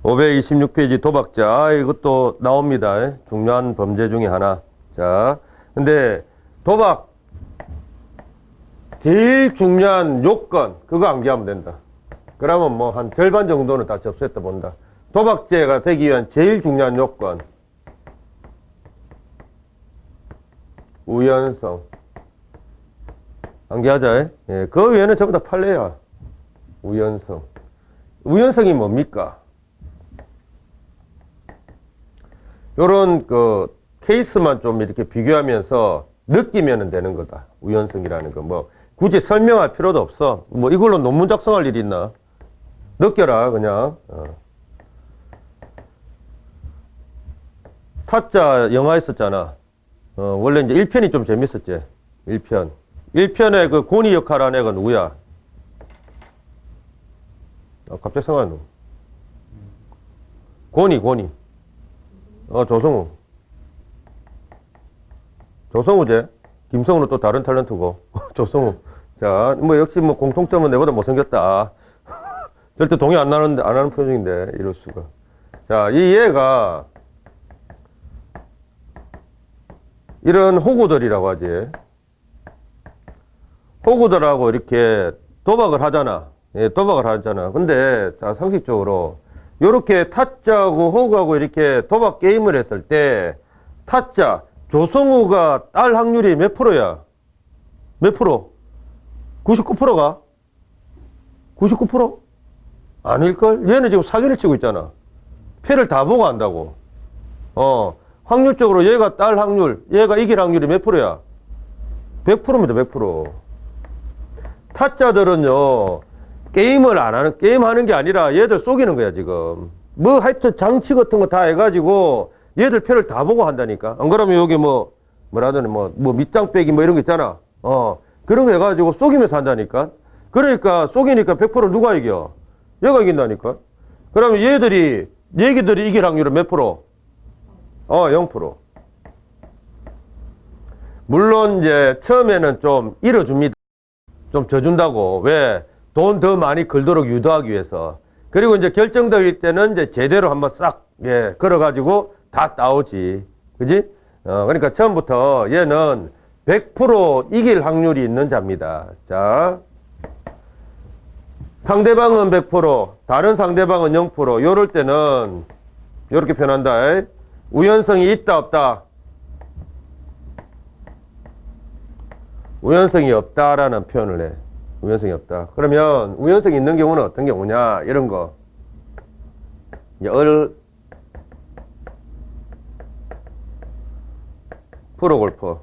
526페이지 도박자. 이것도 나옵니다. 중요한 범죄 중에 하나. 자, 근데 도박 제일 중요한 요건 그거 암기하면 된다. 그러면 뭐 한 절반 정도는 다 접수했다 본다. 도박죄가 되기 위한 제일 중요한 요건 우연성. 암기하자. 예, 그 외에는 전부 다 판례야. 우연성. 우연성이 뭡니까? 요런 그 케이스만 좀 이렇게 비교하면서 느끼면 되는 거다. 우연성이라는 거. 뭐 굳이 설명할 필요도 없어. 뭐 이걸로 논문 작성할 일이 있나? 느껴라 그냥. 타짜 영화 있었잖아. 원래 이제 1편이 좀 재밌었지. 1편. 1편에 그 고니 역할한 애가 누구야? 갑자기 생각나. 고니. 조성우. 조성우제. 김성우는 또 다른 탤런트고. 조성우. 자, 뭐 역시 뭐 공통점은 내보다 못생겼다. 절대 동의 안 하는 표정인데, 이럴 수가. 자, 이 얘가 이런 호구들이라고 하지. 호구들하고 이렇게 도박을 하잖아. 예, 도박을 하잖아. 근데, 자, 상식적으로, 요렇게 타짜하고 호구하고 이렇게 도박 게임을 했을 때, 타짜, 조성우가 딸 확률이 몇 프로야? 몇 프로? 99%가? 99%? 아닐걸? 얘는 지금 사기를 치고 있잖아. 패를 다 보고 한다고. 확률적으로 얘가 딸 확률, 얘가 이길 확률이 몇 프로야? 100%입니다, 100%. 타짜들은요, 게임을 안 하는, 게임하는 게 아니라 얘들 속이는 거야, 지금. 뭐 하여튼 장치 같은 거 다 해가지고 얘들 표를 다 보고 한다니까. 안 그러면 여기 뭐라더니 밑장 빼기 뭐 이런 거 있잖아. 그런 거 해가지고 속이면서 한다니까. 그러니까 속이니까 100% 누가 이겨? 얘가 이긴다니까. 그러면 얘기들이 이길 확률은 몇 프로? 0%. 물론 이제 처음에는 좀 잃어줍니다. 좀 져준다고. 왜? 돈 더 많이 걸도록 유도하기 위해서. 그리고 이제 결정될 때는 이제 제대로 한번 싹, 걸어가지고 다 따오지. 그지? 그러니까 처음부터 얘는 100% 이길 확률이 있는 자입니다. 자. 상대방은 100%, 다른 상대방은 0%. 요럴 때는, 요렇게 표현한다. 우연성이 있다, 없다? 우연성이 없다라는 표현을 해. 우연성이 없다. 그러면 우연성이 있는 경우는 어떤 경우냐? 이런 거. 이제 프로골퍼.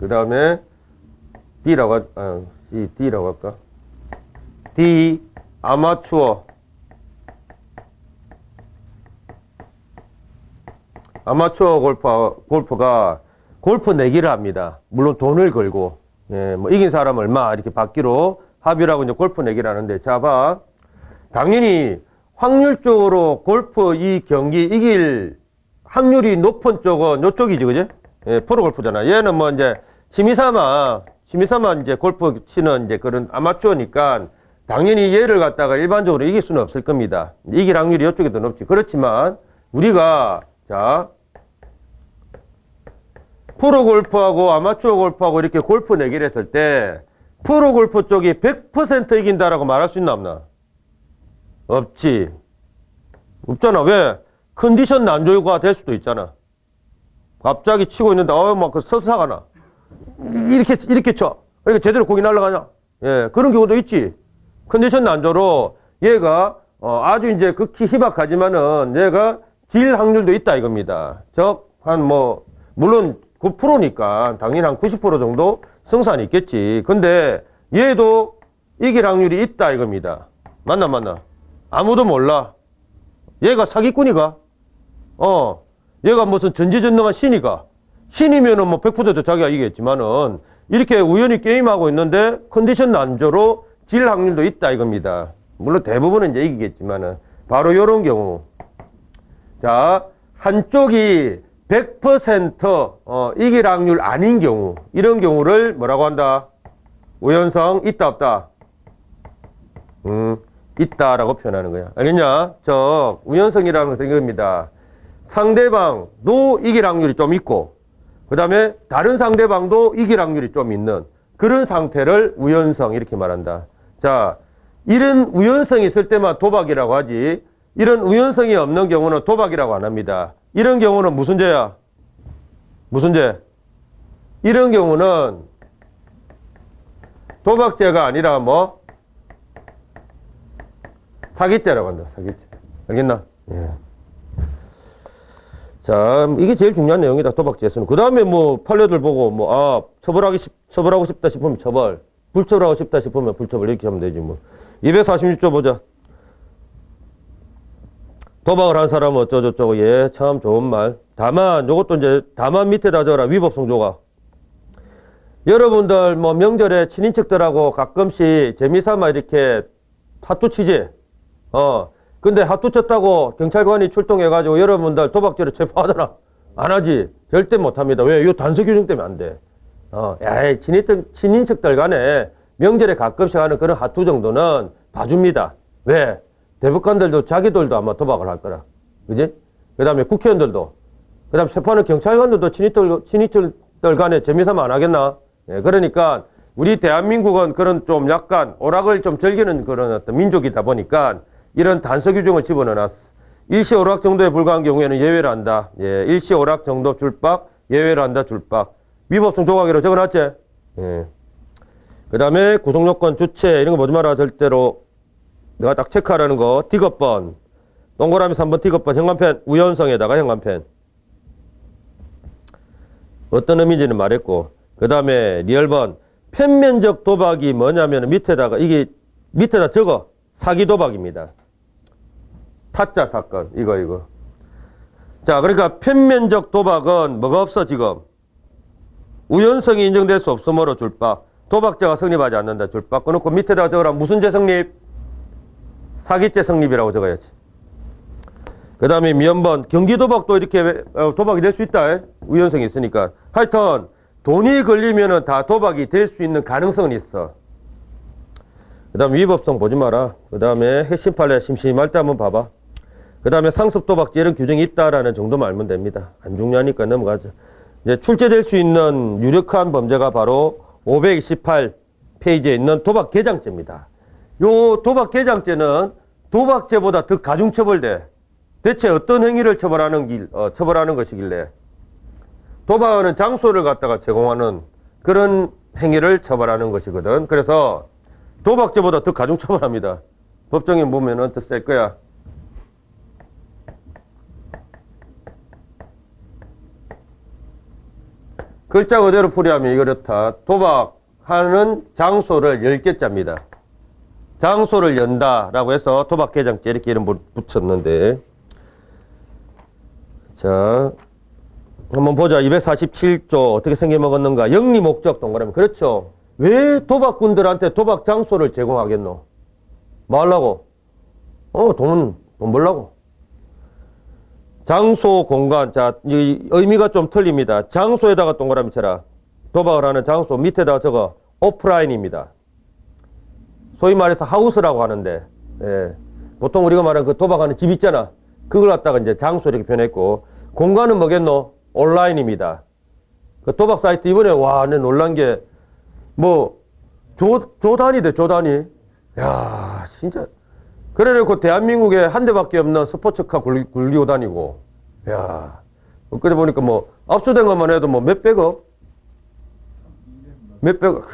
그 다음에 D라고 할까? D, 아마추어. 아마추어 골퍼가 골프 내기를 합니다. 물론 돈을 걸고. 뭐 이긴 사람 얼마 이렇게 받기로 합의를 하고 이제 골프 내기를 하는데, 자, 봐. 당연히 확률적으로 골프 이 경기 이길 확률이 높은 쪽은 요쪽이지, 그지? 프로골프잖아. 얘는 뭐 이제 취미삼아 이제 골프 치는 이제 그런 아마추어니까 당연히 얘를 갖다가 일반적으로 이길 수는 없을 겁니다. 이길 확률이 이쪽이 더 높지. 그렇지만 우리가, 자, 프로골프하고 아마추어 골프하고 이렇게 골프 내기를 했을 때 프로골프 쪽이 100% 이긴다라고 말할 수 있나 없나? 없지. 없잖아. 왜? 컨디션 난조가 될 수도 있잖아. 갑자기 치고 있는데 막 서사가 나. 이렇게 쳐. 그러니까 제대로 공이 날아가냐? 그런 경우도 있지. 컨디션 난조로 얘가 아주 이제 극히 희박하지만은 얘가 질 확률도 있다 이겁니다. 즉 물론 9%니까 당연히 한 90% 정도 승산이 있겠지. 근데 얘도 이길 확률이 있다 이겁니다. 맞나? 아무도 몰라. 얘가 사기꾼이가? 얘가 무슨 전지전능한 신이가? 신이면은 뭐 100% 자기가 이기겠지만은 이렇게 우연히 게임하고 있는데 컨디션 난조로 질 확률도 있다 이겁니다. 물론 대부분은 이제 이기겠지만은 바로 요런 경우. 자, 한쪽이 100% 이길 확률 아닌 경우, 이런 경우를 뭐라고 한다? 우연성 있다 없다? 있다라고 표현하는 거야. 알겠냐? 저 우연성이라는 것은 이겁니다. 상대방도 이길 확률이 좀 있고 그 다음에 다른 상대방도 이길 확률이 좀 있는 그런 상태를 우연성 이렇게 말한다. 자, 이런 우연성이 있을 때만 도박이라고 하지 이런 우연성이 없는 경우는 도박이라고 안 합니다. 이런 경우는 무슨 죄야? 무슨 죄? 이런 경우는 도박죄가 아니라 뭐? 사기죄라고 한다. 사기죄. 알겠나? 예. 자, 이게 제일 중요한 내용이다. 도박죄에서는. 그 다음에 뭐 판례들 보고 뭐 처벌하고 싶다 싶으면 처벌, 불처벌하고 싶다 싶으면 불처벌 이렇게 하면 되지 뭐. 246조 보자. 도박을 한 사람은 어쩌고저쩌고. 예, 참 좋은 말. 다만 요것도 이제 다만 밑에다 적어라. 위법성 조각. 여러분들 뭐 명절에 친인척들하고 가끔씩 재미삼아 이렇게 핫투 치지. 근데 핫투 쳤다고 경찰관이 출동해가지고 여러분들 도박죄로 체포하더라. 안 하지. 절대 못합니다. 왜? 이 단서 규정 때문에 안 돼. 야, 친인척들 간에 명절에 가끔씩 하는 그런 핫투 정도는 봐줍니다. 왜? 대법관들도 자기들도 아마 도박을 할 거라. 그지? 그 다음에 국회의원들도. 그 다음에 체포하는 경찰관들도 친인척들 간에 재미삼아 안 하겠나? 예, 그러니까 우리 대한민국은 그런 좀 약간 오락을 좀 즐기는 그런 어떤 민족이다 보니까 이런 단서 규정을 집어넣어놨어. 일시 오락 정도에 불과한 경우에는 예외를 한다. 예, 일시 오락 정도 줄박, 예외를 한다 줄박. 위법성 조각이라고 적어놨지? 예. 그 다음에 구속요건 주체 이런 거 보지 마라. 절대로 내가 딱 체크하라는 거. 디귿번 동그라미 3번 디귿번 현관펜 우연성에다가 현관펜 어떤 의미인지는 말했고 그 다음에 리얼번 편면적 도박이 뭐냐면 밑에다가 이게 밑에다 적어. 사기 도박입니다. 타짜 사건 이거. 자, 그러니까 편면적 도박은 뭐가 없어 지금. 우연성이 인정될 수 없으므로 줄박. 도박죄가 성립하지 않는다 줄박. 그놓고 밑에다가 적어라. 무슨 죄 성립? 사기죄 성립이라고 적어야지. 그 다음에 미연번 경기도박도 이렇게 도박이 될 수 있다. 우연성이 있으니까. 하여튼 돈이 걸리면은 다 도박이 될 수 있는 가능성은 있어. 그 다음에 위법성 보지 마라. 그 다음에 핵심 판례 심심할 때 한번 봐봐. 그 다음에 상습 도박죄 이런 규정이 있다라는 정도만 알면 됩니다. 안 중요하니까 넘어가죠. 이제 출제될 수 있는 유력한 범죄가 바로 528페이지에 있는 도박 개장죄입니다. 요 도박 개장죄는 도박죄보다 더 가중처벌돼. 대체 어떤 행위를 처벌하는 것이길래 도박하는 장소를 갖다가 제공하는 그런 행위를 처벌하는 것이거든. 그래서 도박죄보다 더 가중처벌합니다. 법정에 보면은 더 셀 거야. 글자 그대로 풀이하면 이렇다. 도박하는 장소를 10개짜입니다. 장소를 연다라고 해서 도박개장죄 이렇게 이름 붙였는데 자 한번 보자. 247조 어떻게 생겨먹었는가. 영리 목적 동그라미. 그렇죠. 왜 도박꾼들한테 도박 장소를 제공하겠노? 뭐 하려고? 돈 벌라고. 장소, 공간. 자, 이 의미가 좀 틀립니다. 장소에다가 동그라미 쳐라. 도박을 하는 장소 밑에다가 적어. 오프라인입니다. 소위 말해서 하우스라고 하는데, 예. 보통 우리가 말하는 그 도박하는 집 있잖아. 그걸 갖다가 이제 장소 이렇게 표현했고, 공간은 뭐겠노? 온라인입니다. 그 도박 사이트 이번에 내 놀란 게, 조단위대, 조단위. 야, 진짜. 그래 놓고 대한민국에 한 대밖에 없는 스포츠카 굴리고 다니고. 야, 그래 보니까 압수된 것만 해도 몇백억? 몇백억.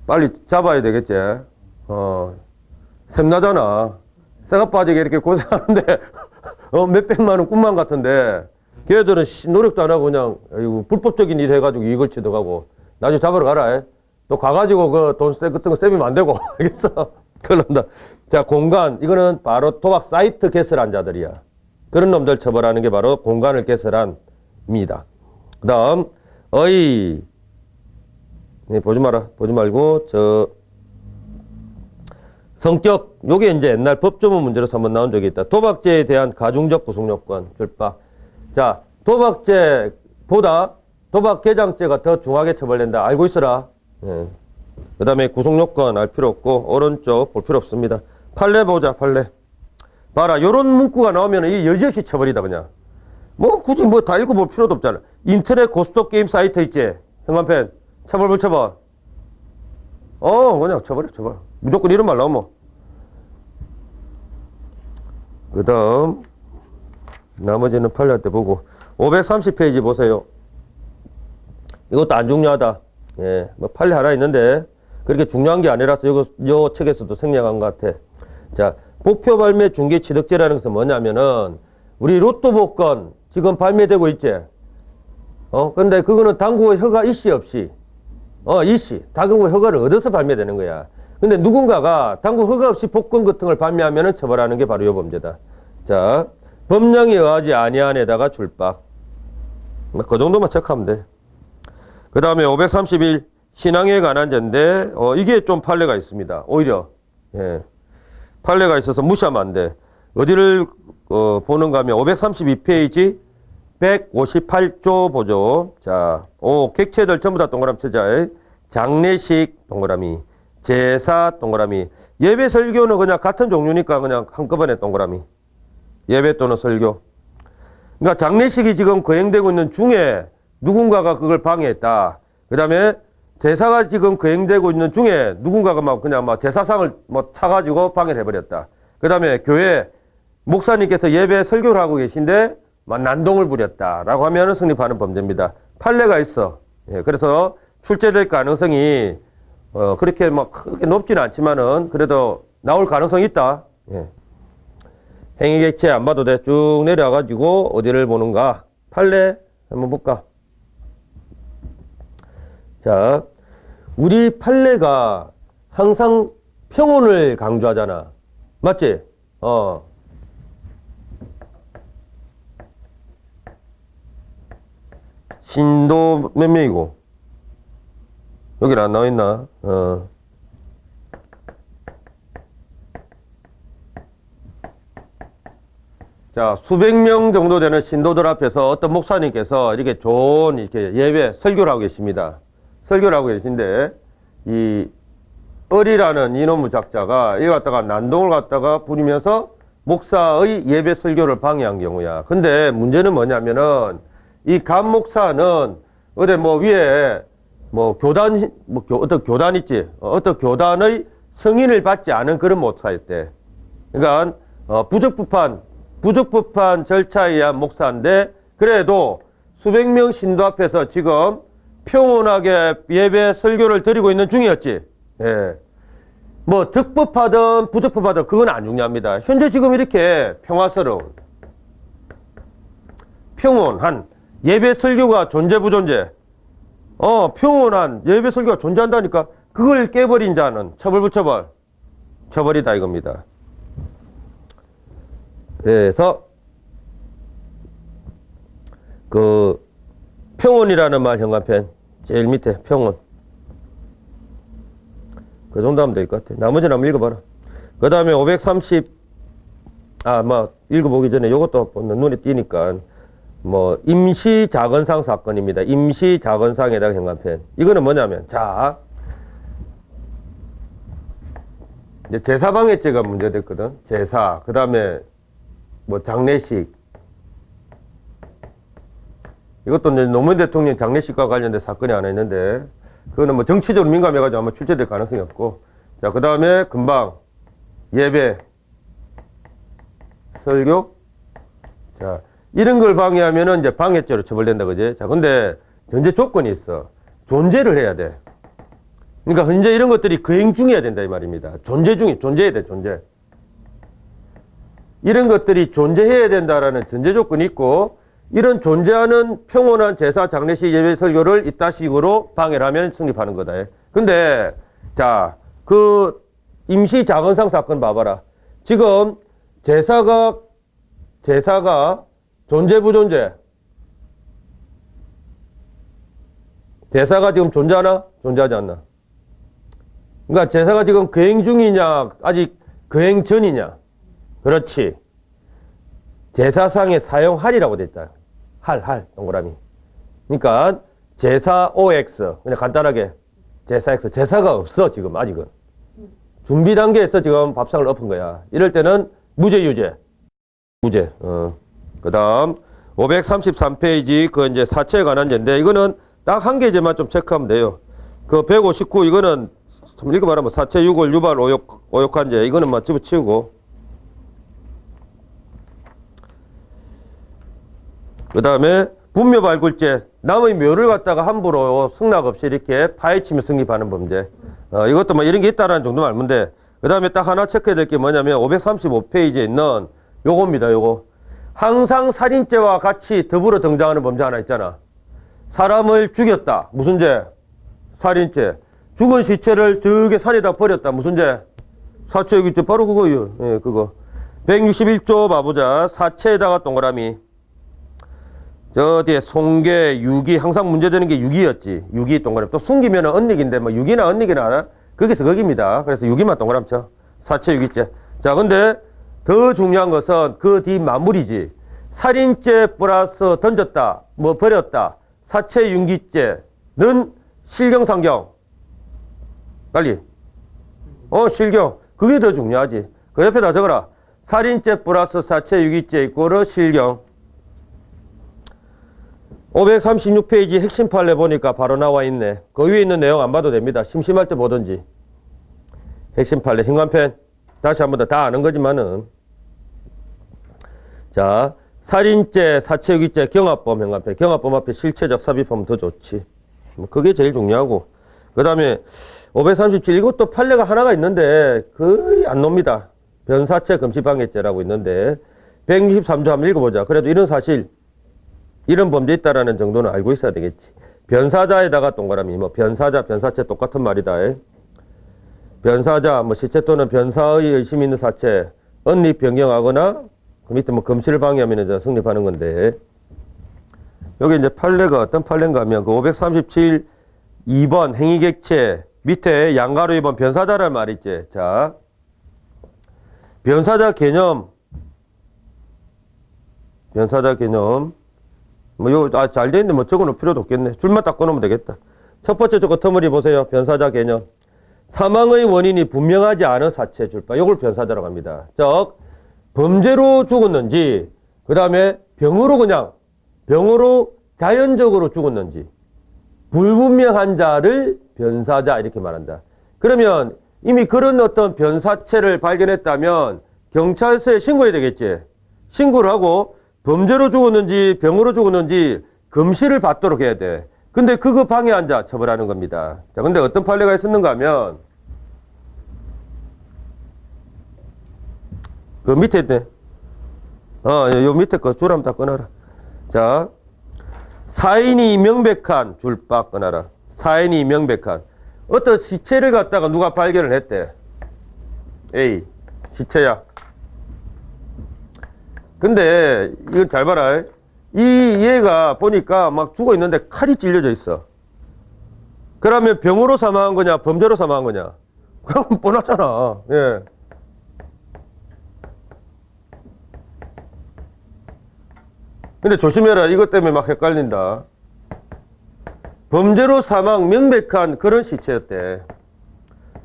빨리 잡아야 되겠지. 샘나잖아. 새가 빠지게 이렇게 고생하는데, 몇백만 원 꿈만 같은데, 걔들은 노력도 안 하고 그냥, 불법적인 일 해가지고 이걸 치더가고. 나중에 잡으러 가라. 또 가가지고 그 돈 같은 거 세비면 안 되고. 알겠어? 그런다. 자, 공간. 이거는 바로 도박 사이트 개설한 자들이야. 그런 놈들 처벌하는 게 바로 공간을 개설한입니다. 그 다음, 네, 보지 마라. 보지 말고, 성격. 요게 이제 옛날 법조문 문제로서 한번 나온 적이 있다. 도박죄에 대한 가중적 구속요건, 줄박. 자, 도박죄보다 도박 개장죄가 더 중하게 처벌된다. 알고 있어라. 예. 그 다음에 구속요건 알 필요 없고, 오른쪽 볼 필요 없습니다. 판례 보자, 판례. 봐라, 요런 문구가 나오면 이 여지없이 쳐버리다, 그냥. 뭐, 굳이 뭐 다 읽어볼 필요도 없잖아. 인터넷 고스톱 게임 사이트 있지? 형광펜. 쳐볼, 붙여봐. 그냥 쳐버려, 쳐버려. 무조건 이런 말 나오면. 그 다음, 나머지는 판례할 때 보고. 530페이지 보세요. 이것도 안 중요하다. 예, 뭐 판례 하나 있는데, 그렇게 중요한 게 아니라서 요 책에서도 생략한 것 같아. 자, 목표 발매 중개 취득제라는 것은 뭐냐면은, 우리 로또 복권 지금 발매되고 있지? 근데 그거는 당국의 허가 이씨 없이, 이씨, 당국의 허가를 얻어서 발매되는 거야. 근데 누군가가 당국 허가 없이 복권 같은 걸 발매하면은 처벌하는 게 바로 요 범죄다. 자, 법령에 의하지 아니한 에다가 줄박. 그 정도만 체크하면 돼. 그 다음에 531, 신앙에 관한 죄인데, 이게 좀 판례가 있습니다. 오히려, 예. 판례가 있어서 무시하면 안 돼. 어디를, 보는가 하면 532페이지 158조 보죠. 자, 객체들 전부 다 동그라미 쳐자. 장례식 동그라미, 제사 동그라미, 예배 설교는 그냥 같은 종류니까 그냥 한꺼번에 동그라미. 예배 또는 설교. 그러니까 장례식이 지금 거행되고 있는 중에 누군가가 그걸 방해했다. 그 다음에 제사가 지금 거행되고 있는 중에 누군가가 막 그냥 막 제사상을 뭐 차가지고 방해를 해버렸다. 그 다음에 교회 목사님께서 예배 설교를 하고 계신데 막 난동을 부렸다라고 하면 성립하는 범죄입니다. 판례가 있어. 예, 그래서 출제될 가능성이 그렇게 막 크게 높지는 않지만은 그래도 나올 가능성이 있다. 예. 행위객체 안 봐도 돼. 쭉 내려와가지고 어디를 보는가? 판례 한번 볼까? 자, 우리 판례가 항상 평온을 강조하잖아. 맞지? 신도 몇 명이고? 여기는 안 나와있나? 자, 수백 명 정도 되는 신도들 앞에서 어떤 목사님께서 이렇게 좋은 이렇게 예배 설교를 하고 계십니다. 설교를 하고 계신데, 이 을이라는 이놈의 작자가 이거 갖다가 난동을 갖다가 부리면서 목사의 예배 설교를 방해한 경우야. 근데 문제는 뭐냐면은 이 간 목사는 어디 뭐 위에 뭐 교단, 뭐 어떤 교단 있지? 어떤 교단의 승인을 받지 않은 그런 목사였대. 그러니까 부적법한 절차에 의한 목사인데 그래도 수백 명 신도 앞에서 지금 평온하게 예배 설교를 드리고 있는 중이었지. 예. 뭐 적법하든 부적법하든 그건 안 중요합니다. 현재 지금 이렇게 평화스러운 평온한 예배 설교가 존재 부존재. 평온한 예배 설교가 존재한다니까 그걸 깨버린 자는 처벌부처벌 처벌이다 이겁니다. 그래서 그 평온이라는 말 현관펜 제일 밑에 평온 그 정도 하면 될 것 같아. 나머지는 한번 읽어봐라. 그 다음에 530 뭐 읽어보기 전에 이것도 눈에 띄니까 뭐 임시자건상 사건입니다. 임시자건상에다가 현관펜. 이거는 뭐냐면 자 이제 제사방해죄가 문제됐거든. 제사 그 다음에 뭐 장례식 이것도 이제 노무현 대통령 장례식과 관련된 사건이 하나 있는데 그거는 뭐 정치적으로 민감해가지고 아마 출제될 가능성이 없고 자 그 다음에 금방 예배 설교 자 이런 걸 방해하면은 이제 방해죄로 처벌된다 그지? 자 근데 현재 조건이 있어. 존재를 해야 돼. 그러니까 현재 이런 것들이 거행 중이어야 된다 이 말입니다. 존재해야 돼 존재. 이런 것들이 존재해야 된다라는 전제 조건이 있고 이런 존재하는 평온한 제사, 장례식, 예배, 설교를 이따 식으로 방해를 하면 성립하는 거다. 근데 자, 그 임시자건상 사건 봐봐라. 지금 제사가 존재 부존재 제사가 지금 존재하나? 존재하지 않나? 그러니까 제사가 지금 거행 중이냐 아직 거행 전이냐? 그렇지. 제사상에 사용할이라고 됐다. 할 동그라미. 그러니까 제사 OX 그냥 간단하게 제사 X. 제사가 없어, 지금, 아직은. 준비 단계에서 지금 밥상을 엎은 거야. 이럴 때는 무죄, 유죄. 무죄. 그 다음, 533페이지, 그 이제 사체에 관한 예인데, 이거는 딱 한 개제만 좀 체크하면 돼요. 그 159, 이거는, 좀 읽어봐라. 사체, 유골, 유발, 오욕한제. 이거는 집어치우고. 그 다음에, 분묘발굴죄. 남의 묘를 갖다가 함부로 승낙 없이 이렇게 파헤치며 성립하는 범죄. 이것도 이런 게 있다라는 정도만 알면 돼. 그 다음에 딱 하나 체크해야 될 게 뭐냐면 535페이지에 있는 요겁니다, 요거. 항상 살인죄와 같이 더불어 등장하는 범죄 하나 있잖아. 사람을 죽였다. 무슨 죄? 살인죄. 죽은 시체를 저기 산에다 버렸다. 무슨 죄? 사체유기죄. 바로 그거예요. 예, 그거. 161조 봐보자. 사체에다가 동그라미. 저 뒤에 송계, 유기, 항상 문제되는 게 유기였지. 유기 동그라미. 또 숨기면 언닉인데, 유기나 언닉이나 알아? 거기서 거기입니다. 그래서 유기만 동그라미 쳐. 사체 유기죄. 자, 근데 더 중요한 것은 그 뒤 마무리지. 살인죄 플러스 던졌다, 버렸다. 사체 유기죄는 실경상경. 빨리. 실경. 그게 더 중요하지. 그 옆에다 적어라. 살인죄 플러스 사체 유기죄 이꼬르 실경. 536페이지 핵심 판례 보니까 바로 나와 있네. 그 위에 있는 내용 안 봐도 됩니다. 심심할 때 보든지. 핵심 판례 hin관펜. 다시 한 번 더 다 아는 거지만은. 자, 살인죄, 사체유기죄, 경합범 hin관펜. 경합범 앞에 실체적 삽입하면 더 좋지. 그게 제일 중요하고. 그 다음에 537 이것도 판례가 하나가 있는데 거의 안 놉니다. 변사체 금시방해죄라고 있는데 163조 한번 읽어보자. 그래도 이런 사실 이런 범죄 있다라는 정도는 알고 있어야 되겠지. 변사자에다가 동그라미. 변사자, 변사체 똑같은 말이다. 변사자, 시체 또는 변사의 의심이 있는 사체, 언립 변경하거나, 그 밑에 금실을 방해하면 이제 성립하는 건데, 여기 이제 판례가 어떤 판례인가 하면, 그 537, 2번 행위객체, 밑에 양가로 2번 변사자라는 말이 있지. 자, 변사자 개념, 잘 돼 있는데 적어놓을 필요도 없겠네. 줄만 딱 꺼놓으면 되겠다. 첫 번째 저거 터머리 보세요. 변사자 개념. 사망의 원인이 분명하지 않은 사체 줄바. 요걸 변사자라고 합니다. 즉, 범죄로 죽었는지, 그 다음에 병으로 자연적으로 죽었는지, 불분명한 자를 변사자 이렇게 말한다. 그러면 이미 그런 어떤 변사체를 발견했다면 경찰서에 신고해야 되겠지. 신고를 하고 범죄로 죽었는지 병으로 죽었는지 금시를 받도록 해야 돼. 근데 그거 방해한 자 처벌하는 겁니다. 자, 근데 어떤 판례가 있었는가 하면 그 밑에 있네. 요 밑에 거 줄 한번 다 꺼놔라. 자, 사인이 명백한 줄 빡 꺼놔라. 사인이 명백한. 어떤 시체를 갖다가 누가 발견을 했대. A. 시체야. 근데 이거 잘 봐라. 이 얘가 보니까 막 죽어 있는데 칼이 찔려져 있어. 그러면 병으로 사망한 거냐, 범죄로 사망한 거냐? 그럼 뻔하잖아. 예. 근데 조심해라. 이것 때문에 막 헷갈린다. 범죄로 사망 명백한 그런 시체였대.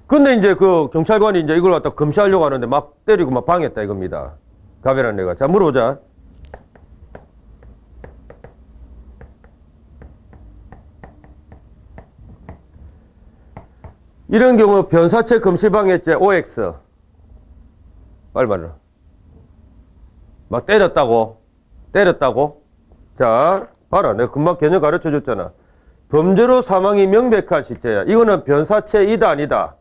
근데 이제 그 경찰관이 이제 이걸 갖다 검시하려고 하는데 막 때리고 막 방해했다 이겁니다. 가베란 애가. 자, 물어보자. 이런 경우 변사체 금시방해죄 OX. 빨리 말해라. 막 때렸다고. 자, 봐라. 내가 금방 개념 가르쳐 줬잖아. 범죄로 사망이 명백한 시체야. 이거는 변사체이다 아니다.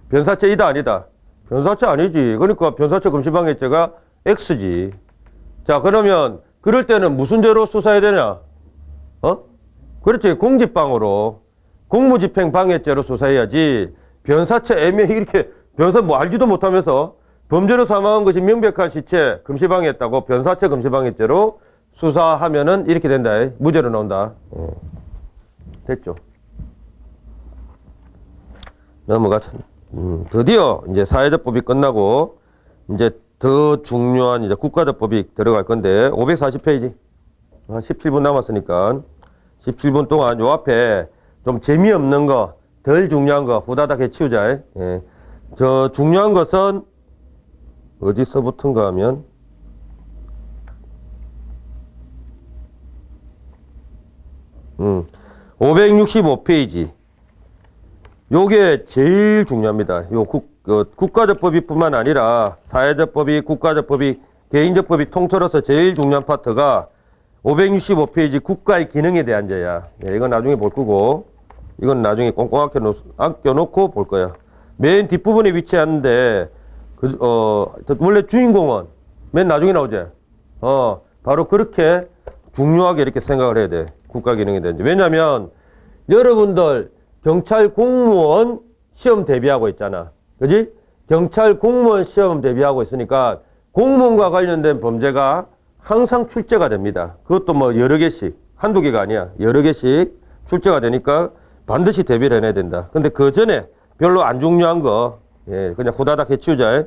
변사체이다 아니다. 변사체 아니지. 그러니까 변사체 금시방해죄가 X지. 자, 그러면 그럴 때는 무슨 죄로 수사해야 되냐? 그렇지. 공직방어로. 공무집행방해죄로 수사해야지. 변사체 애매히 이렇게 변사 알지도 못하면서 범죄로 사망한 것이 명백한 시체 금시방해했다고 변사체 금시방해죄로 수사하면은 이렇게 된다. 무죄로 나온다. 됐죠. 넘어가자. 드디어 이제 사회적법이 끝나고 이제 더 중요한 이제 국가적법이 들어갈 건데 540페이지. 17분 남았으니까 17분 동안 요 앞에 좀 재미없는 거, 덜 중요한 거 후다닥 해치우자. 예. 저 중요한 것은 어디서부터인가 하면 565페이지. 요게 제일 중요합니다. 요 국가적 법익뿐만 아니라 사회적 법익, 국가적 법익, 개인적 법익 통틀어서 제일 중요한 파트가 565페이지 국가의 기능에 대한 제야. 예, 이건 나중에 볼 거고, 이건 나중에 꽁꽁 아껴놓고 볼 거야. 맨 뒷부분에 위치하는데, 원래 주인공은 맨 나중에 나오지. 바로 그렇게 중요하게 이렇게 생각을 해야 돼. 국가 기능에 대한 제. 왜냐면, 여러분들 경찰 공무원 시험 대비하고 있잖아. 그지? 경찰 공무원 시험 대비하고 있으니까 공무원과 관련된 범죄가 항상 출제가 됩니다. 그것도 뭐 여러 개씩, 한두 개가 아니야. 여러 개씩 출제가 되니까 반드시 대비를 해내야 된다. 근데 그 전에 별로 안 중요한 거, 예, 그냥 후다닥 해치우자.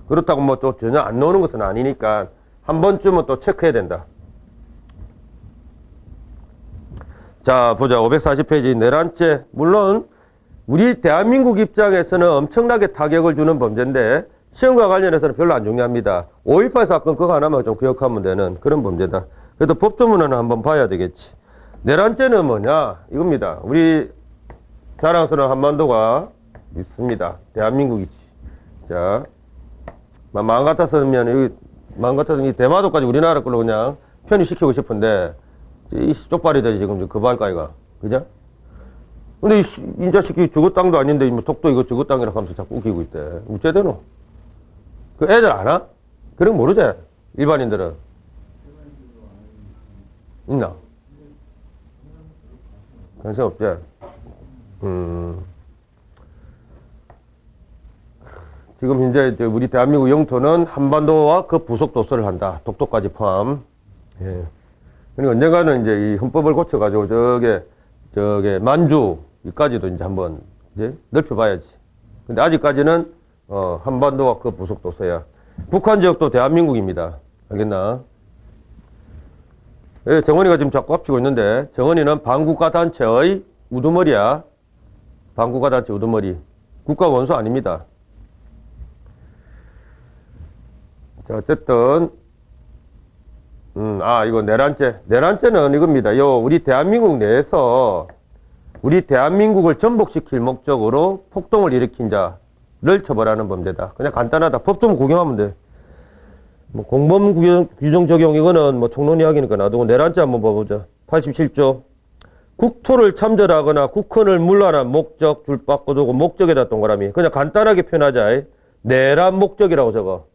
그렇다고 뭐 또 전혀 안 나오는 것은 아니니까 한 번쯤은 또 체크해야 된다. 자, 보자. 540페이지 내란죄. 물론 우리 대한민국 입장에서는 엄청나게 타격을 주는 범죄인데 시험과 관련해서는 별로 안 중요합니다. 5.18 사건 그거 하나만 좀 기억하면 되는 그런 범죄다. 그래도 법조문은 한번 봐야 되겠지. 내란죄는 뭐냐? 이겁니다. 우리 자랑스러운 한반도가 있습니다. 대한민국이지. 자, 마음 같았으면 이 대마도까지 우리나라 걸로 그냥 편입시키고 싶은데 이 쪽발이다 지금 그 발가이가. 그죠? 근데 이 자식이 저거 땅도 아닌데 뭐 독도 이거 저거 땅이라 하면서 자꾸 웃기고 있대. 어째되노? 그 애들 아나? 그런 거 모르지? 일반인들은. 있나? 관심 없지? 지금 현재 우리 대한민국 영토는 한반도와 그 부속 도서를 한다. 독도까지 포함. 예. 그리고 언젠가는 이제 이 헌법을 고쳐가지고 저게 만주까지도 이제 한번 이제 넓혀봐야지. 근데 아직까지는 한반도와 그 부속 도서야. 북한 지역도 대한민국입니다. 알겠나? 예, 정원이가 지금 자꾸 합치고 있는데 정원이는 반국가 단체의 우두머리야. 반국가 단체 우두머리. 국가 원수 아닙니다. 자, 어쨌든 이거 내란죄. 내란죄는 이겁니다. 우리 대한민국 내에서 우리 대한민국을 전복시킬 목적으로 폭동을 일으킨 자를 처벌하는 범죄다. 그냥 간단하다. 법 좀 구경하면 돼. 뭐 공범 규정 적용 이거는 뭐 총론 이야기니까 놔두고 내란죄 한번 봐보자. 87조. 국토를 참전하거나 국헌을 물란한 목적 줄 바꿔두고 목적에다 동그라미. 그냥 간단하게 표현하자. 내란 목적이라고 적어.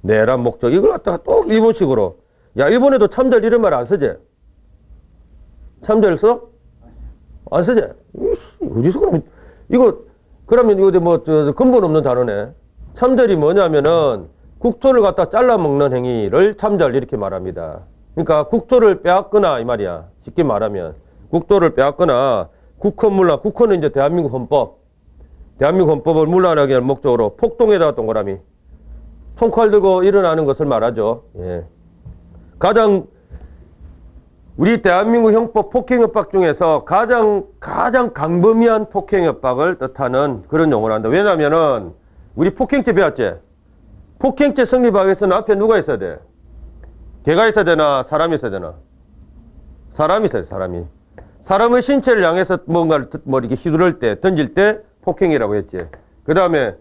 내란 목적. 이걸 갖다가 또 일본식으로. 야, 일본에도 참전 이런 말 안 쓰지? 참전 써? 안 쓰지? 어디서 그러면, 그러면 이거 뭐, 근본 없는 단어네. 참절이 뭐냐면은, 국토를 갖다 잘라먹는 행위를 참절 이렇게 말합니다. 그러니까 국토를 빼앗거나, 이 말이야. 쉽게 말하면. 국토를 빼앗거나, 국헌은 이제 대한민국 헌법. 대한민국 헌법을 물란하게 할 목적으로 폭동에다가 동그라미. 총칼 들고 일어나는 것을 말하죠. 예. 우리 대한민국 형법 폭행협박 중에서 가장 강범위한 폭행협박을 뜻하는 그런 용어를 한다. 왜냐면은, 우리 폭행죄 배웠지? 폭행죄 성립하기 위해서는 앞에 누가 있어야 돼? 개가 있어야 되나? 사람이 있어야 되나? 사람이 있어야 돼, 사람이. 사람의 신체를 향해서 뭔가를 뭐 이렇게 휘두를 때, 던질 때 폭행이라고 했지. 그 다음에,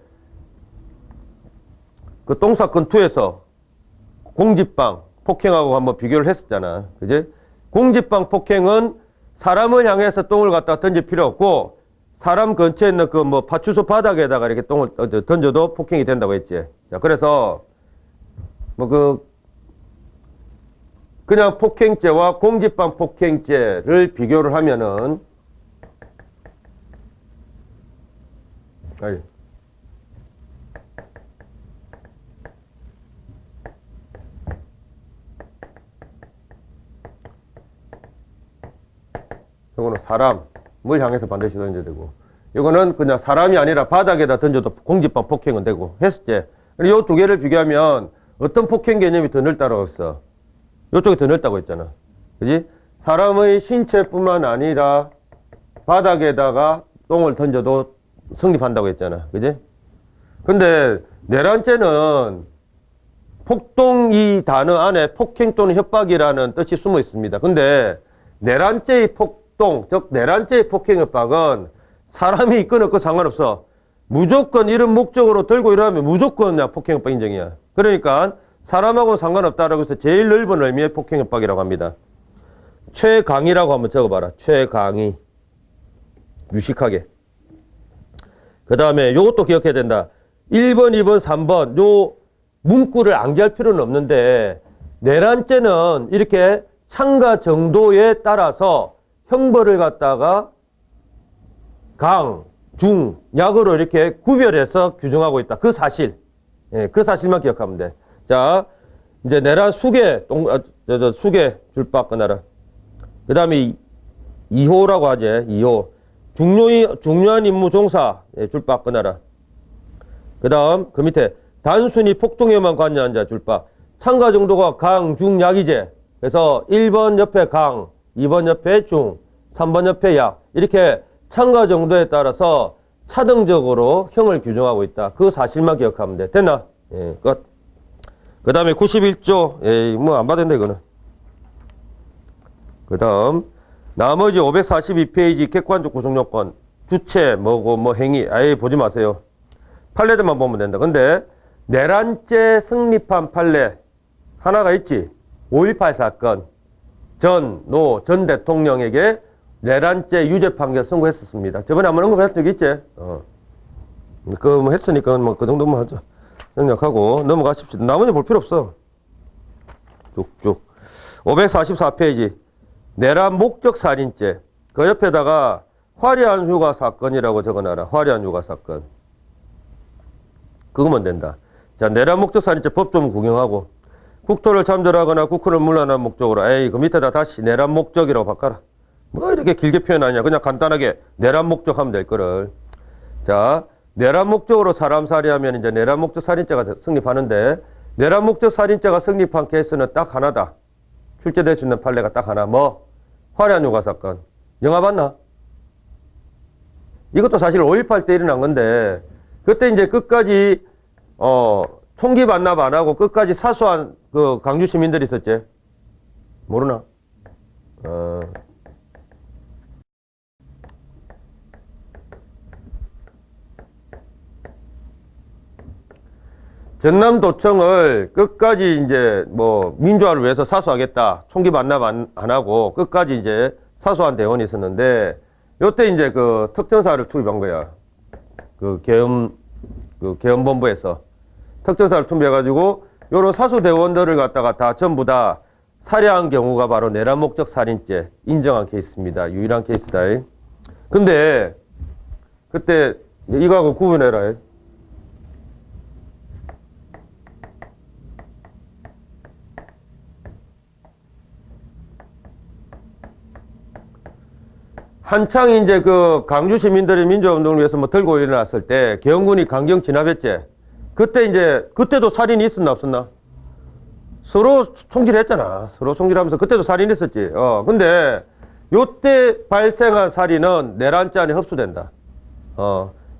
그 똥사건 2에서 공직방 폭행하고 한번 비교를 했었잖아. 그지? 공직방 폭행은 사람을 향해서 똥을 갖다 던질 필요 없고 사람 근처에 있는 그 뭐 파출소 바닥에다가 이렇게 똥을 던져도 폭행이 된다고 했지. 자, 그래서 뭐 그냥 폭행죄와 공직방 폭행죄를 비교를 하면은 이거는 사람을 향해서 반드시 던져야 되고, 이거는 그냥 사람이 아니라 바닥에다 던져도 공직방 폭행은 되고 했었지. 이 두 개를 비교하면 어떤 폭행 개념이 더 넓다고 했어? 이쪽이 더 넓다고 했잖아. 그지? 사람의 신체뿐만 아니라 바닥에다가 똥을 던져도 성립한다고 했잖아. 그지? 근데 내란죄는 폭동 이 단어 안에 폭행 또는 협박이라는 뜻이 숨어 있습니다. 근데 내란죄의 폭동, 즉 내란죄의 폭행 협박은 사람이 있건 없건 상관없어. 무조건 이런 목적으로 들고 이러면 무조건 그냥 폭행 협박 인정이야. 그러니까 사람하고는 상관없다라고 해서 제일 넓은 의미의 폭행 협박이라고 합니다. 최강의라고 한번 적어봐라. 최강의. 유식하게. 그 다음에 요것도 기억해야 된다. 1번, 2번, 3번 요 문구를 암기할 필요는 없는데 내란죄는 이렇게 참가 정도에 따라서 형벌을 갖다가 강, 중, 약으로 이렇게 구별해서 규정하고 있다. 그 사실. 예, 그 사실만 기억하면 돼. 자, 이제 내란 수계, 수계 줄박 끊어라. 그 다음에 2호라고 하지. 2호. 중요한 임무 종사 줄박 끊어라. 그 다음 그 밑에 단순히 폭동에만 관여한 자 줄박. 참가 정도가 강, 중, 약이제. 그래서 1번 옆에 강, 2번 옆에 중, 3번 옆에 약. 이렇게 참가 정도에 따라서 차등적으로 형을 규정하고 있다. 그 사실만 기억하면 돼. 됐나? 예, 끝. 그 다음에 91조. 에이, 뭐 안 받았네, 이거는. 그 다음. 나머지 542페이지 객관적 구성요건. 주체, 뭐고, 뭐 행위. 아예 보지 마세요. 판례들만 보면 된다. 근데 내란죄 성립한 판례 하나가 있지. 5.18 사건. 전 대통령에게 내란죄 유죄 판결 선고했었습니다. 저번에 한번 언급했던 적이 있지? 그거 뭐 했으니까 뭐 그 정도만 하죠. 생략하고 넘어가십시오. 나머지 볼 필요 없어. 쭉쭉. 544페이지. 내란 목적 살인죄. 그 옆에다가 화려한 휴가 사건이라고 적어놔라. 화려한 휴가 사건. 그거면 된다. 자, 내란 목적 살인죄 법 좀 구경하고. 국토를 잠적하거나 국호를 물러난 목적으로. 에이, 그 밑에다 다시 내란 목적이라고 바꿔라. 뭐 이렇게 길게 표현하냐. 그냥 간단하게 내란 목적 하면 될 거를. 자, 내란 목적으로 사람 살해하면 이제 내란 목적 살인죄가 성립하는데 내란 목적 살인죄가 성립한 케이스는 딱 하나다. 출제될 수 있는 판례가 딱 하나. 뭐? 화려한 휴가 사건. 영화 봤나? 이것도 사실 5.18 때 일어난 건데 그때 이제 끝까지 총기 반납 안 하고 끝까지 사수한 그 광주 시민들이 있었지. 모르나? 전남도청을 끝까지 이제 뭐 민주화를 위해서 사수하겠다. 총기 반납 안 하고 끝까지 이제 사수한 대원이 있었는데 요때 이제 그 특전사를 투입한 거야. 그 계엄본부에서 특전사를 투입해가지고 요런 사수 대원들을 갖다가 다 전부 다 살해한 경우가 바로 내란 목적 살인죄 인정한 케이스입니다. 유일한 케이스다. 근데 그때 이거하고 구분해라. 한창 이제 그 강주 시민들이 민주화운동을 위해서 뭐 들고 일어났을 때 계엄군이 강경 진압했지. 그때 이제 그때도 살인이 있었나 없었나? 서로 총질했잖아. 서로 총질하면서 그때도 살인이 있었지. 근데 요때 발생한 살인은 내란죄 안에 흡수된다.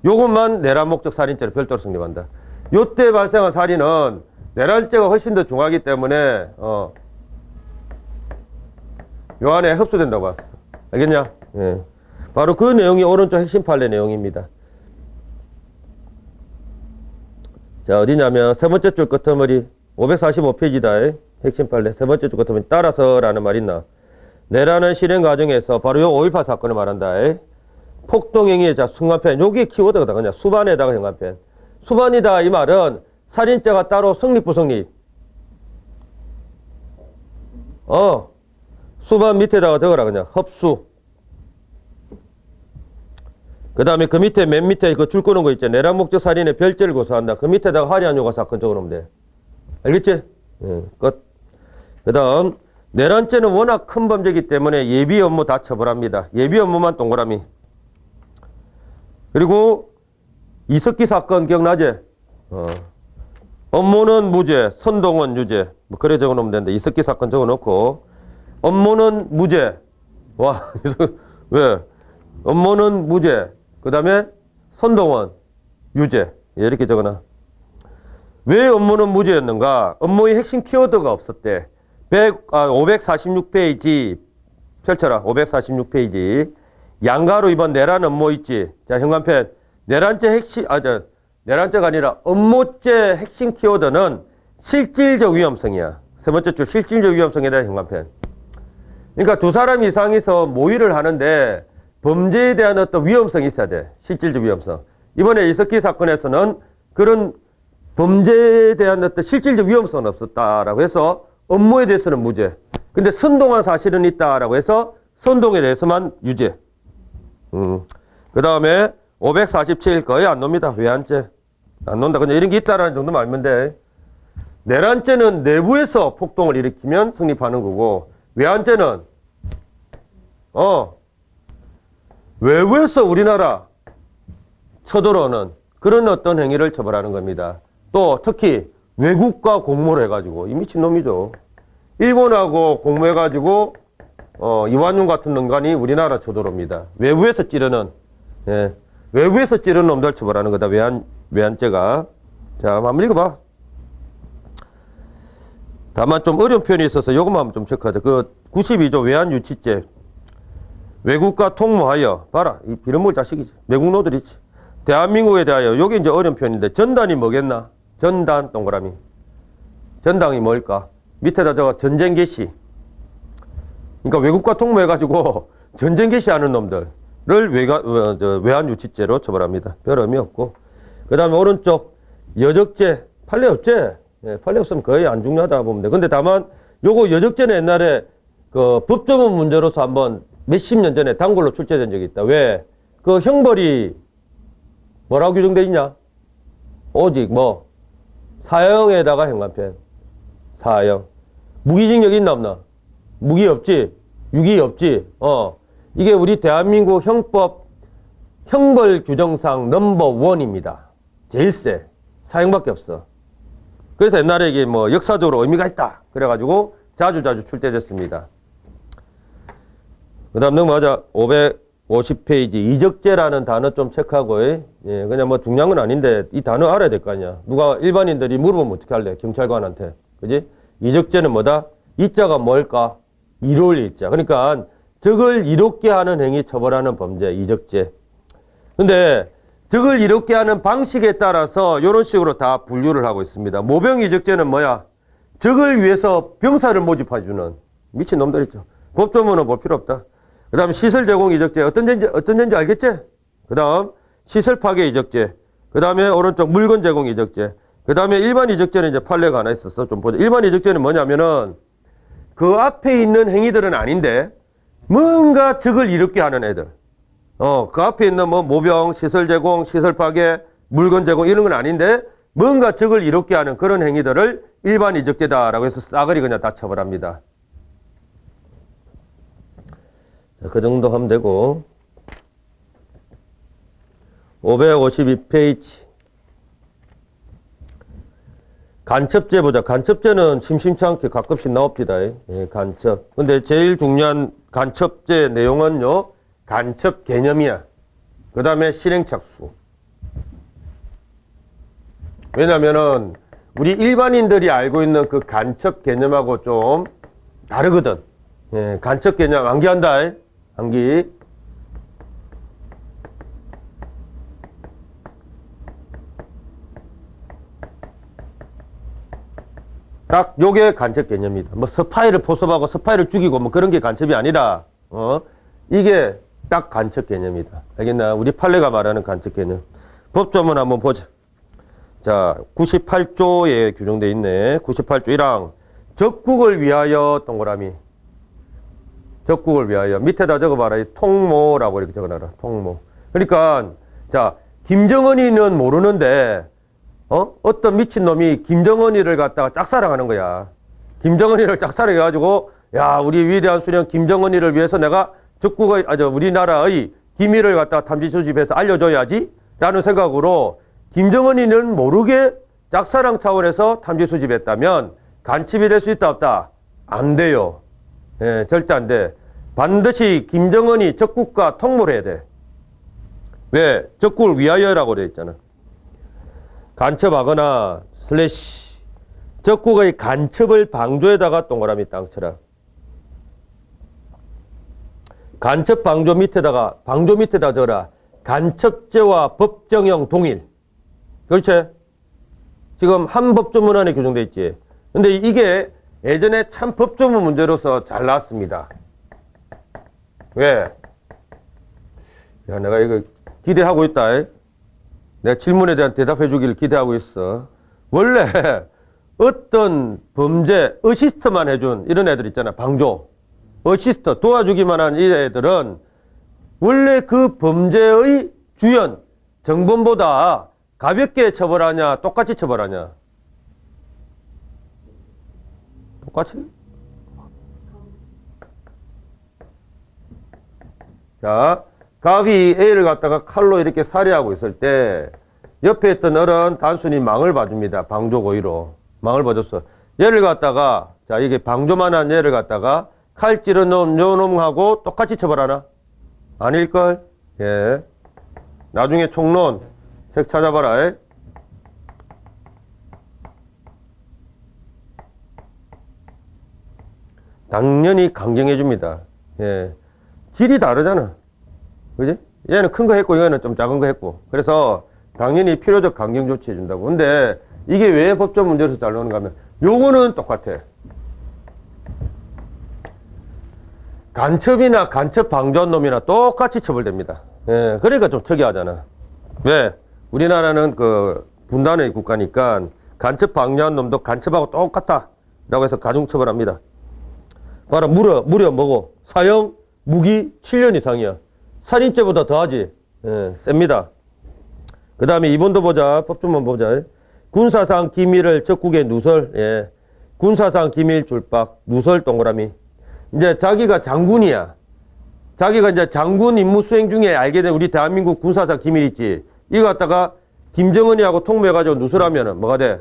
요것만 내란 목적 살인죄로 별도로 성립한다. 요때 발생한 살인은 내란죄가 훨씬 더 중하기 때문에 요 안에 흡수된다고 봤어. 알겠냐? 예. 바로 그 내용이 오른쪽 핵심 판례 내용입니다. 자, 어디냐면 세 번째 줄 끝머리 545페이지다. 핵심 판례 세 번째 줄 끝머리 따라서라는 말 있나? 내란의 실행 과정에서 바로 요 5.18 사건을 말한다. 폭동행위의 자 순간편. 요게 키워드가 그냥 수반에다가 현관편. 수반이다 이 말은 살인죄가 따로 성립 부성립. 수반 밑에다가 적어라 그냥 흡수. 그 다음에 그 밑에 맨 밑에 그 줄 끄는 거 있죠. 내란 목적 살인의 별죄를 고소한다. 그 밑에다가 화려한 휴가 사건 적어놓으면 돼. 알겠지? 예, 끝. 그 다음 내란죄는 워낙 큰 범죄이기 때문에 예비 업무 다 처벌합니다. 예비 업무만 동그라미. 그리고 이석기 사건 기억나지? 업무는 무죄, 선동은 유죄. 뭐 그래 적어놓으면 된다. 이석기 사건 적어놓고 업무는 무죄. 와, 왜? 업무는 무죄. 그 다음에 선동원 유죄. 이렇게 적어놔. 왜 업무는 무죄였는가? 업무의 핵심 키워드가 없었대. 546페이지 펼쳐라. 546페이지. 양가로 이번 내란 업무 있지. 자, 현관펜. 내란죄 핵심, 내란죄가 아니라 업무죄 핵심 키워드는 실질적 위험성이야. 세 번째 줄 실질적 위험성에 대한 현관펜. 그러니까 두 사람 이상이서 모의를 하는데 범죄에 대한 어떤 위험성이 있어야 돼. 실질적 위험성. 이번에 이석기 사건에서는 그런 범죄에 대한 어떤 실질적 위험성은 없었다라고 해서 업무에 대해서는 무죄. 근데 선동한 사실은 있다라고 해서 선동에 대해서만 유죄. 그 다음에 547 거의 안 놉니다. 외환죄. 안 논다. 그냥 이런 게 있다라는 정도만 알면 돼. 내란죄는 내부에서 폭동을 일으키면 성립하는 거고, 외환죄는 외부에서 우리나라 쳐들어오는 그런 어떤 행위를 처벌하는 겁니다. 또 특히 외국과 공모를 해가지고, 이 미친놈이죠. 일본하고 공모해가지고 이완용 같은 놈간이 우리나라 쳐들어옵니다. 외부에서 찌르는, 외부에서 찌르는 놈들 처벌하는 거다. 외환죄가. 자, 한번 읽어봐. 다만 좀 어려운 표현이 있어서 요것만 한번 좀 체크하자. 그 92조 외환유치죄. 외국과 통모하여. 봐라. 이 비른물 자식이지. 외국 노들이지. 대한민국에 대하여. 요게 이제 어려운 표현인데 전단이 뭐겠나? 전단 동그라미. 전당이 뭘까? 밑에다 적어 전쟁 개시. 그러니까 외국과 통모해가지고 전쟁 개시하는 놈들을 외환유치죄로 처벌합니다. 별 의미 없고. 그 다음에 오른쪽 여적죄. 판례 없지? 판례 없으면 거의 안 중요하다 보면 돼. 근데 다만 요거 여적죄는 옛날에 그 법조문 문제로서 한번 몇십 년 전에 단골로 출제된 적이 있다. 왜? 그 형벌이 뭐라고 규정돼 있냐? 오직 뭐 사형에다가 현관펜. 사형. 무기징역 있나 없나? 무기 없지? 유기 없지? 이게 우리 대한민국 형법 형벌 규정상 넘버 원입니다. 제일 세. 사형밖에 없어. 그래서 옛날에 이게 뭐 역사적으로 의미가 있다. 그래가지고 자주 출제됐습니다. 그 다음 넘어가자. 550페이지. 이적죄라는 단어 좀 체크하고, 그냥 뭐 중요한 건 아닌데 이 단어 알아야 될 거 아니야. 누가 일반인들이 물어보면 어떻게 할래? 경찰관한테. 그지? 이적죄는 뭐다? 이자가 뭘까? 이로울 이자. 그러니까 적을 이롭게 하는 행위 처벌하는 범죄, 이적죄. 근데 적을 이롭게 하는 방식에 따라서 이런 식으로 다 분류를 하고 있습니다. 모병이적죄는 뭐야? 적을 위해서 병사를 모집해주는 미친놈들 있죠. 법조문은 볼 필요 없다. 그 다음 시설 제공 이적죄. 어떤 죄인지 알겠지? 그 다음 시설 파괴 이적죄. 그 다음에 오른쪽 물건 제공 이적죄. 그 다음에 일반 이적죄는 이제 판례가 하나 있었어. 좀 보자. 일반 이적죄는 뭐냐면은 그 앞에 있는 행위들은 아닌데 뭔가 적을 이롭게 하는 애들. 그 앞에 있는 뭐 모병, 시설 제공, 시설 파괴, 물건 제공 이런 건 아닌데 뭔가 적을 이롭게 하는 그런 행위들을 일반 이적죄다라고 해서 싸그리 그냥 다 처벌합니다. 자, 그 정도 하면 되고 552페이지 간첩죄 보자. 간첩죄는 심심치 않게 가끔씩 나옵니다. 간첩. 근데 제일 중요한 간첩죄 내용은요. 간첩 개념이야. 그 다음에 실행착수. 왜냐면은 우리 일반인들이 알고 있는 그 간첩 개념하고 좀 다르거든. 간첩 개념 암기한다. 암기. 딱 요게 간첩 개념이다. 뭐 스파이를 포섭하고 스파이를 죽이고 뭐 그런 게 간첩이 아니라 이게 딱 간첩 개념이다. 알겠나? 우리 판례가 말하는 간첩 개념. 법조문 한번 보자. 자, 98조에 규정돼 있네. 98조 1항. 적국을 위하여 동그라미. 적국을 위하여. 밑에다 적어봐라. 통모라고 이렇게 적어놔라. 통모. 그러니까 자, 김정은이는 모르는데 어떤 미친놈이 김정은이를 갖다가 짝사랑하는 거야. 김정은이를 짝사랑해가지고 야, 우리 위대한 수령 김정은이를 위해서 내가 적국의 우리나라의 기밀을 갖다가 탐지 수집해서 알려줘야지 라는 생각으로 김정은이는 모르게 짝사랑 차원에서 탐지 수집했다면 간첩이 될 수 있다 없다? 안 돼요. 절대 안 돼. 반드시 김정은이 적국과 통모를 해야 돼. 왜? 적국을 위하여라고 되어 있잖아. 간첩하거나 슬래시 적국의 간첩을 방조에다가 동그라미 딱 쳐라. 간첩 방조 밑에다가 적어라. 간첩죄와 법정형 동일. 그렇지? 지금 한 법조문 안에 규정되어 있지. 근데 이게 예전에 참 법조문 문제로서 잘 나왔습니다. 왜? 야, 내가 이거 기대하고 있다. 내가 질문에 대한 대답해 주기를 기대하고 있어. 원래 어떤 범죄, 어시스트만 해준 이런 애들 있잖아. 방조. 어시스트, 도와주기만 한 이 애들은 원래 그 범죄의 주연, 정범보다 가볍게 처벌하냐, 똑같이 처벌하냐? 똑같이? 자, 갑이 A를 갖다가 칼로 이렇게 살해하고 있을 때 옆에 있던 어른 단순히 망을 봐줍니다. 방조 고의로. 망을 봐줬어. 얘를 갖다가, 자, 이게 방조만 한 얘를 갖다가 칼 찌르 놓은 요 놈하고 똑같이 처벌하나? 아닐걸? 예. 나중에 총론 책 찾아봐라. 당연히 강경해 줍니다. 예. 질이 다르잖아. 그지? 얘는 큰 거 했고 얘는 좀 작은 거 했고. 그래서 당연히 필요적 강경 조치 해준다고. 근데 이게 왜 법적 문제로서 잘 나오는가 하면 요거는 똑같아. 간첩이나 간첩 방조한 놈이나 똑같이 처벌됩니다. 예, 그러니까 좀 특이하잖아. 왜? 우리나라는 그 분단의 국가니까 간첩 방조한 놈도 간첩하고 똑같다. 라고 해서 가중처벌합니다. 봐라, 무려 뭐고? 사형, 무기 7년 이상이야. 살인죄보다 더하지. 예, 셉니다. 그 다음에 2번도 보자. 법조문 보자. 군사상 기밀을 적국에 누설. 예. 군사상 기밀 줄박. 누설 동그라미. 이제 자기가 장군이야. 자기가 이제 장군 임무 수행 중에 알게 된 우리 대한민국 군사상 기밀 있지. 이거 갖다가 김정은이하고 통보해가지고 누설하면은 뭐가 돼?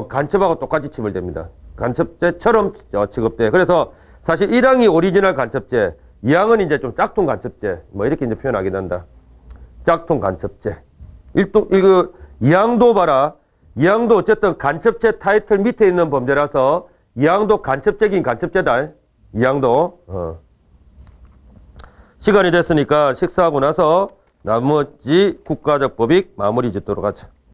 간첩하고 똑같이 처벌됩니다. 간첩죄처럼 취급돼. 그래서 사실 1항이 오리지널 간첩죄, 2항은 이제 좀 짝퉁 간첩죄, 뭐 이렇게 이제 표현하게 된다. 짝퉁 간첩죄. 2항도 봐라. 2항도 어쨌든 간첩죄 타이틀 밑에 있는 범죄라서 2항도 간첩죄긴 간첩죄다. 2항도. 시간이 됐으니까 식사하고 나서 나머지 국가적 법익 마무리 짓도록 하자.